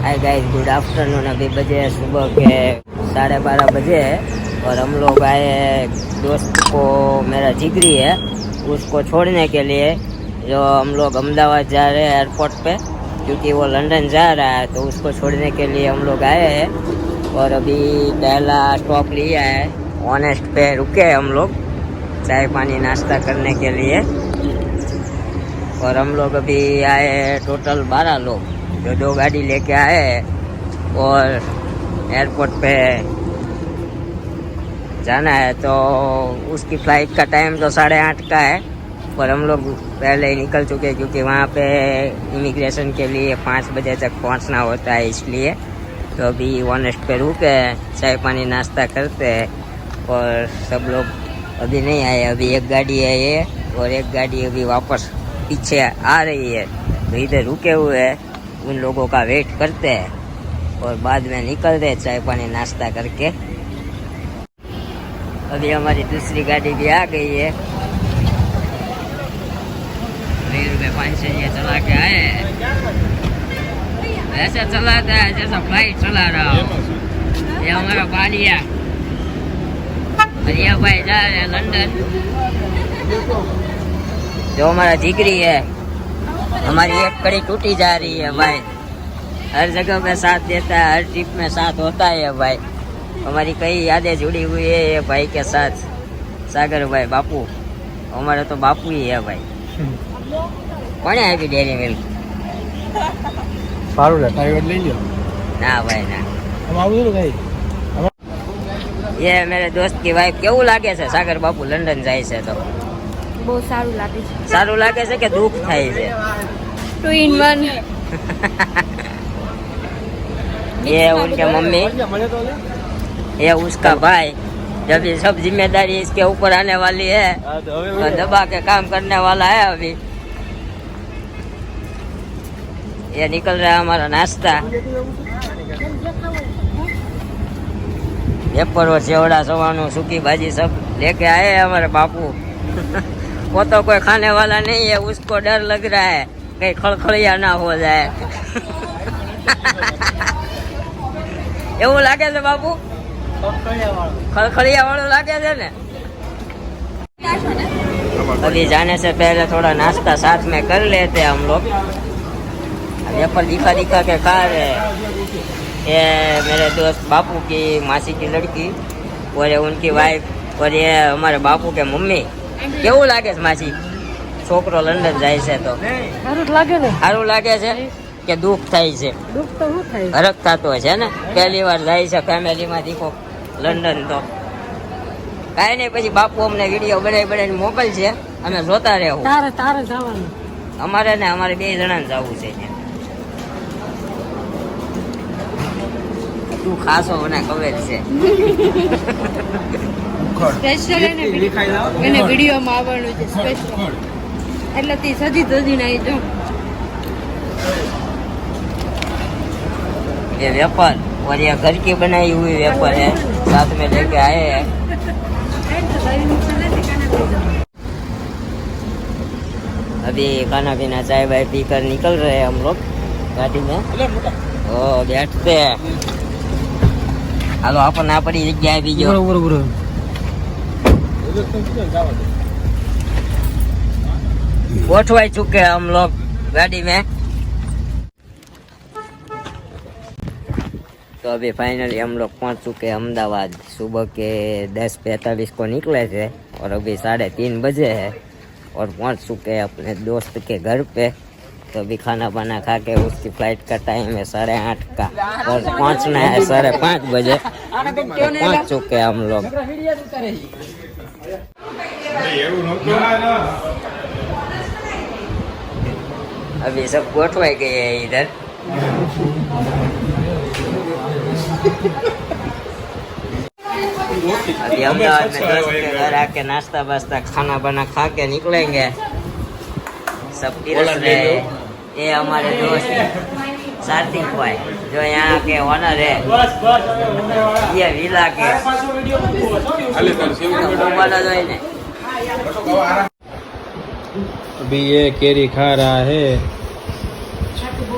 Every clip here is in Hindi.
Hi guys, good afternoon. अभी बजे सुबह के 12:30 बजे और हम लोग आए दोस्त को, मेरा जिगरी है, उसको छोड़ने के लिए। जो हम लोग अहमदाबाद जा रहे हैं एयरपोर्ट पे, क्योंकि वो लंदन जा रहा है, तो उसको छोड़ने के लिए हम लोग आए हैं। और अभी पहला स्टॉप लिया है, ऑनेस्ट पे रुके हम लोग चाय पानी नाश्ता करने के लिए। और हम लोग अभी आए हैं टोटल 12 लोग, जो 2 गाड़ी लेके आए हैं। और एयरपोर्ट पे जाना है, तो उसकी फ़्लाइट का टाइम तो 8:30 का है, पर हम लोग पहले ही निकल चुके हैं, क्योंकि वहाँ पे इमिग्रेशन के लिए 5 बजे तक पहुँचना होता है। इसलिए तो अभी ऑनेस्ट पे रुके चाय पानी नाश्ता करते हैं। और सब लोग अभी नहीं आए, अभी एक गाड़ी है ये, और एक गाड़ी अभी वापस पीछे आ रही है। तो इधर रुके हुए हैं, उन लोगों का वेट करते हैं और बाद में निकलते हैं चाय पानी नाश्ता करके। अभी हमारी दूसरी गाड़ी भी आ गई है। 5 से ये चला के आए हैं, ऐसा चलाता है जैसा फ्लाइट चला रहा हो। ये हमारा बालिया भैया भाई जा रहे हैं लंदन। जो हमारा जिगरी है, हमारी एक कड़ी टूटी जा रही है भाई। हर जगह में साथ देता है, हर ट्रिप में साथ होता है भाई। हमारी कई यादें जुड़ी हुई है ये भाई के साथ। सागर भाई बापू, हमारा तो बापू ही है भाई। कौन है अभी डेयरी मिल्क? ना भाई ना। ये मेरे दोस्त की वाइफ केવું લાગે છે સાગર બાપુ લંડન જાય છે? તો બહુ સારું લાગે છે। સારું લાગે છે કે દુઃખ થાય છે? 2 in 1। ये उनके मम्मी, ये उसका भाई। जब ये सब जिम्मेदारी इसके ऊपर आने वाली है, तो दबा के काम करने वाला है। अभी ये निकल रहा है हमारा नाश्ता। वेपर और सेवड़ा सवानू सूखी भाजी सब लेके आए हैं हमारे बापू। वो तो कोई खाने वाला नहीं है, उसको डर लग रहा है कहीं खड़खड़िया ना हो जाए। એવું લાગે છે બાપુ? खड़खड़िया वालों लागे છે ने। अभी जाने से पहले थोड़ा नाश्ता साथ में कर लेते हम लोग। वेपर दिखा दिखा के खा रहे हैं। ये मेरे दोस्त बापू की मासी की लड़की और ये उनकी वाइफ और ये हमारे बापू के मम्मी। केવું લાગે છે માસી? છોકરો લંડન જાય છે તો સારું લાગે છે કે દુઃખ થાય છે? દુઃખ તો શું થાય, હરખ થતો છે ને, પહેલી વાર જાય છે ફેમિલીમાં દીકો લંડન। તો કાંઈ નહીં, પછી બાપુ અમને વિડીયો બનાવીને મોકલશે, અમે જોતા રહેવું। તારે જવાનું? અમારે ને અમારે 2 જણાને જવું છે ત્યાં। તું ખાસો મને ખબર છે। સ્પેશિયલ એને વિડીયોમાં આવવાનું છે સ્પેશિયલ, એટલે તે સજી આવી જો। ये वेपर और ये घर की बनाई हुई वेपर है, साथ में लेके आए हैं। अभी खाना पीना चाय वाय पी कर निकल रहे हैं हम लोग गाड़ी में। ओ बैठते हैं। हालो अपन आ पड़ी जगह बीजो गोठवाई चुके हैं हम लोग गाड़ी में। तो अभी फाइनली हम लोग पहुंच चुके हैं अहमदाबाद। सुबह के 10:45 को निकले थे और अभी 3:30 बजे है और पहुंच चुके हैं अपने दोस्त के घर पे। तो अभी खाना वाना खा के, उसकी फ्लाइट का टाइम है 8:30 का और पहुंचना है 5:30 बजे। तो पहुंच चुके हैं हम लोग। अभी सब गोठवाई गए हैं इधर। अभी अहमदाबाद में दोस्त के घर आके नाश्ता वास्ता खाना बना खा के निकलेंगे। सब पिरस रहे। ये हमारे दोस्त सार्थिक भाई, जो यहाँ के ओनर है, ये विला के अभी ये केरी खा रहा है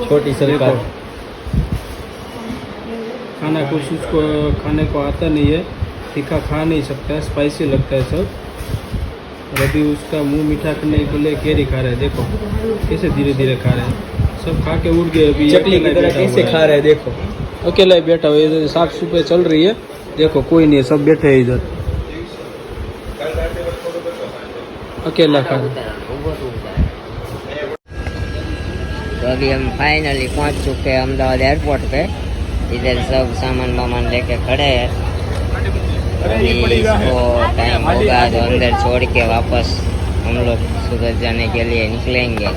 छोटी सरकार। खाना कुछ उसको खाने को आता नहीं है, तीखा खा नहीं सकता है, स्पाइसी लगता है सब। और अभी उसका मुंह मीठा करने के लिए कैरी खा रहे हैं, देखो कैसे धीरे धीरे खा रहे हैं। सब खा के उड़ गए, अभी चटनी की तरह कैसे खा रहे हैं देखो। अकेला ही बैठा हुआ है, इधर साफ सफाई चल रही है, देखो कोई नहीं है, सब बैठे हैं इधर अकेला खा रहे। तो अभी हम फाइनली पहुंच चुके हैं अहमदाबाद एयरपोर्ट पे। इधर सब सामान वामान लेके खड़े हैं। अभी इसको टाइम होगा तो अंदर छोड़ के वापस हम लोग सूरत जाने के लिए निकलेंगे।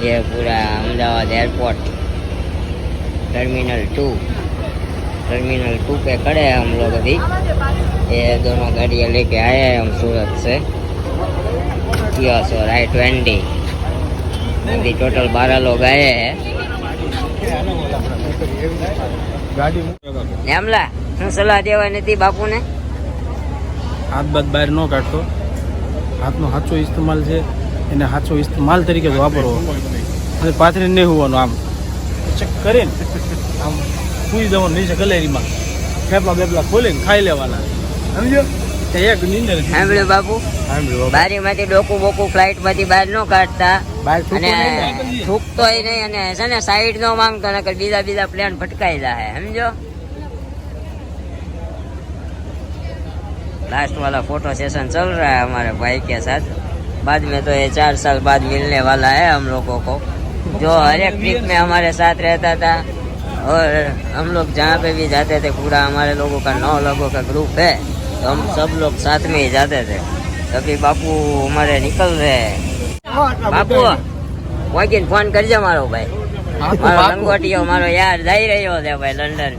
ये पूरा अहमदाबाद एयरपोर्ट टर्मिनल 2 पे खड़े हैं हम लोग अभी। ये दोनों गाड़ियाँ लेके आए हैं हम सूरत से, कियास और i20। अभी टोटल 12 लोग आए हैं। નેમલા શું સલાહ દેવા નથી બાપુને? હાથ બાદ બહાર ન કાઢતો, હાથનો સાચો ઇસ્તેમાલ છે એને સાચો ઇસ્તેમાલ તરીકે જ વાપરવો અને પાથરીને નહીં હોવાનું, આમ ચેક કરીને આમ સૂઈ જવાનું નીચે ગલેરીમાં, ફેફલા બેફલા ખોલીને ખાઈ લેવાના, સમજો? એક નીંદર સાંભળ્યું બાપુ? બારીમાંથી ડોકું બોકું ફ્લાઇટમાંથી બહાર ન કાઢતા અને થૂકતોય નહીં અને છે ને સાઈડ નો માંગતો, નકર બીજા પ્લેન ભટકાઈ જાય, સમજો? लास्ट वाला फोटो सेशन चल रहा है हमारे भाई के साथ। बाद में तो ये 4 साल बाद मिलने वाला है हम लोगों को, जो हर एक ट्रिप में हमारे साथ रहता था। और हम लोग जहाँ पे भी जाते थे, पूरा हमारे लोगों का 9 लोगों का ग्रुप है, तो हम सब लोग साथ में ही जाते थे। अभी बापू हमारे निकल रहे हैं। बापू वॉकिंग फोन करजे मारो भाई, मारो लंगोटियो मारो यार जाई रह्यो છે ભાઈ લંડન।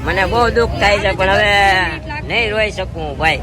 મને બહુ દુઃખ થાય છે પણ હવે નહીં રોઈ શકું ભાઈ।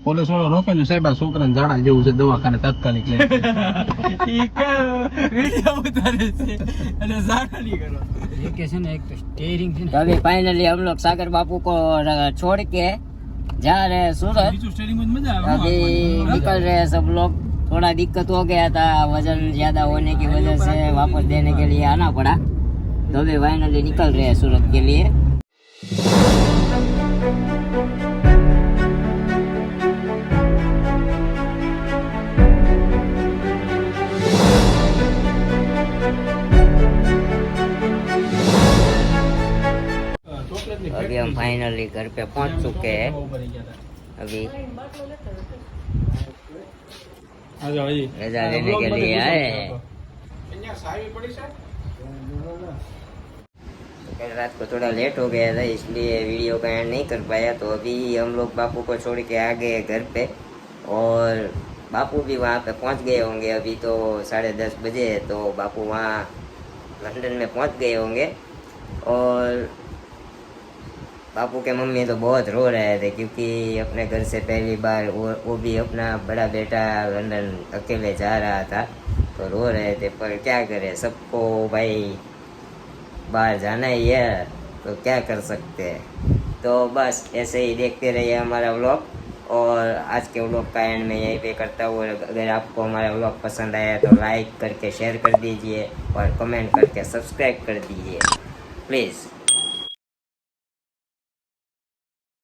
પોલીસ વાળો રોકે ને, સાહેબ આ છોકરાને ઝાડા જેવું છે, દવાખાને તાત્કાલિક લઈ तो अभी फाइनली हम लोग सागर बापू को छोड़ के जा रहे हैं सूरत। अभी निकल रहे हैं सब लोग। थोड़ा दिक्कत हो गया था, वजन ज्यादा होने की वजह से वापस देने के लिए आना पड़ा। तो अभी फाइनली निकल रहे हैं सूरत के लिए। अभी हम फाइनली घर पे पहुंच चुके हैं। अभी रजा लेने के लिए आए हैं। कल रात को थोड़ा लेट हो गया था, इसलिए वीडियो का एंड नहीं कर पाया। तो अभी हम लोग बापू को छोड़ के आ गए घर पे, और बापू भी वहाँ पे पहुँच गए होंगे। अभी तो 10:30 बजे है, तो बापू वहाँ लंदन में पहुँच गए होंगे। और बापू के मम्मी तो बहुत रो रहे थे, क्योंकि अपने घर से पहली बार वो भी अपना बड़ा बेटा लंदन अकेले जा रहा था, तो रो रहे थे। पर क्या करें, सबको भाई बाहर जाना ही है, तो क्या कर सकते हैं। तो बस ऐसे ही देखते रहिए हमारा व्लॉग। और आज के व्लॉग का एंड में यहीं पे करता हूँ। अगर आपको हमारा व्लॉग पसंद आया तो लाइक करके शेयर कर दीजिए, और कमेंट करके सब्सक्राइब कर दीजिए प्लीज़।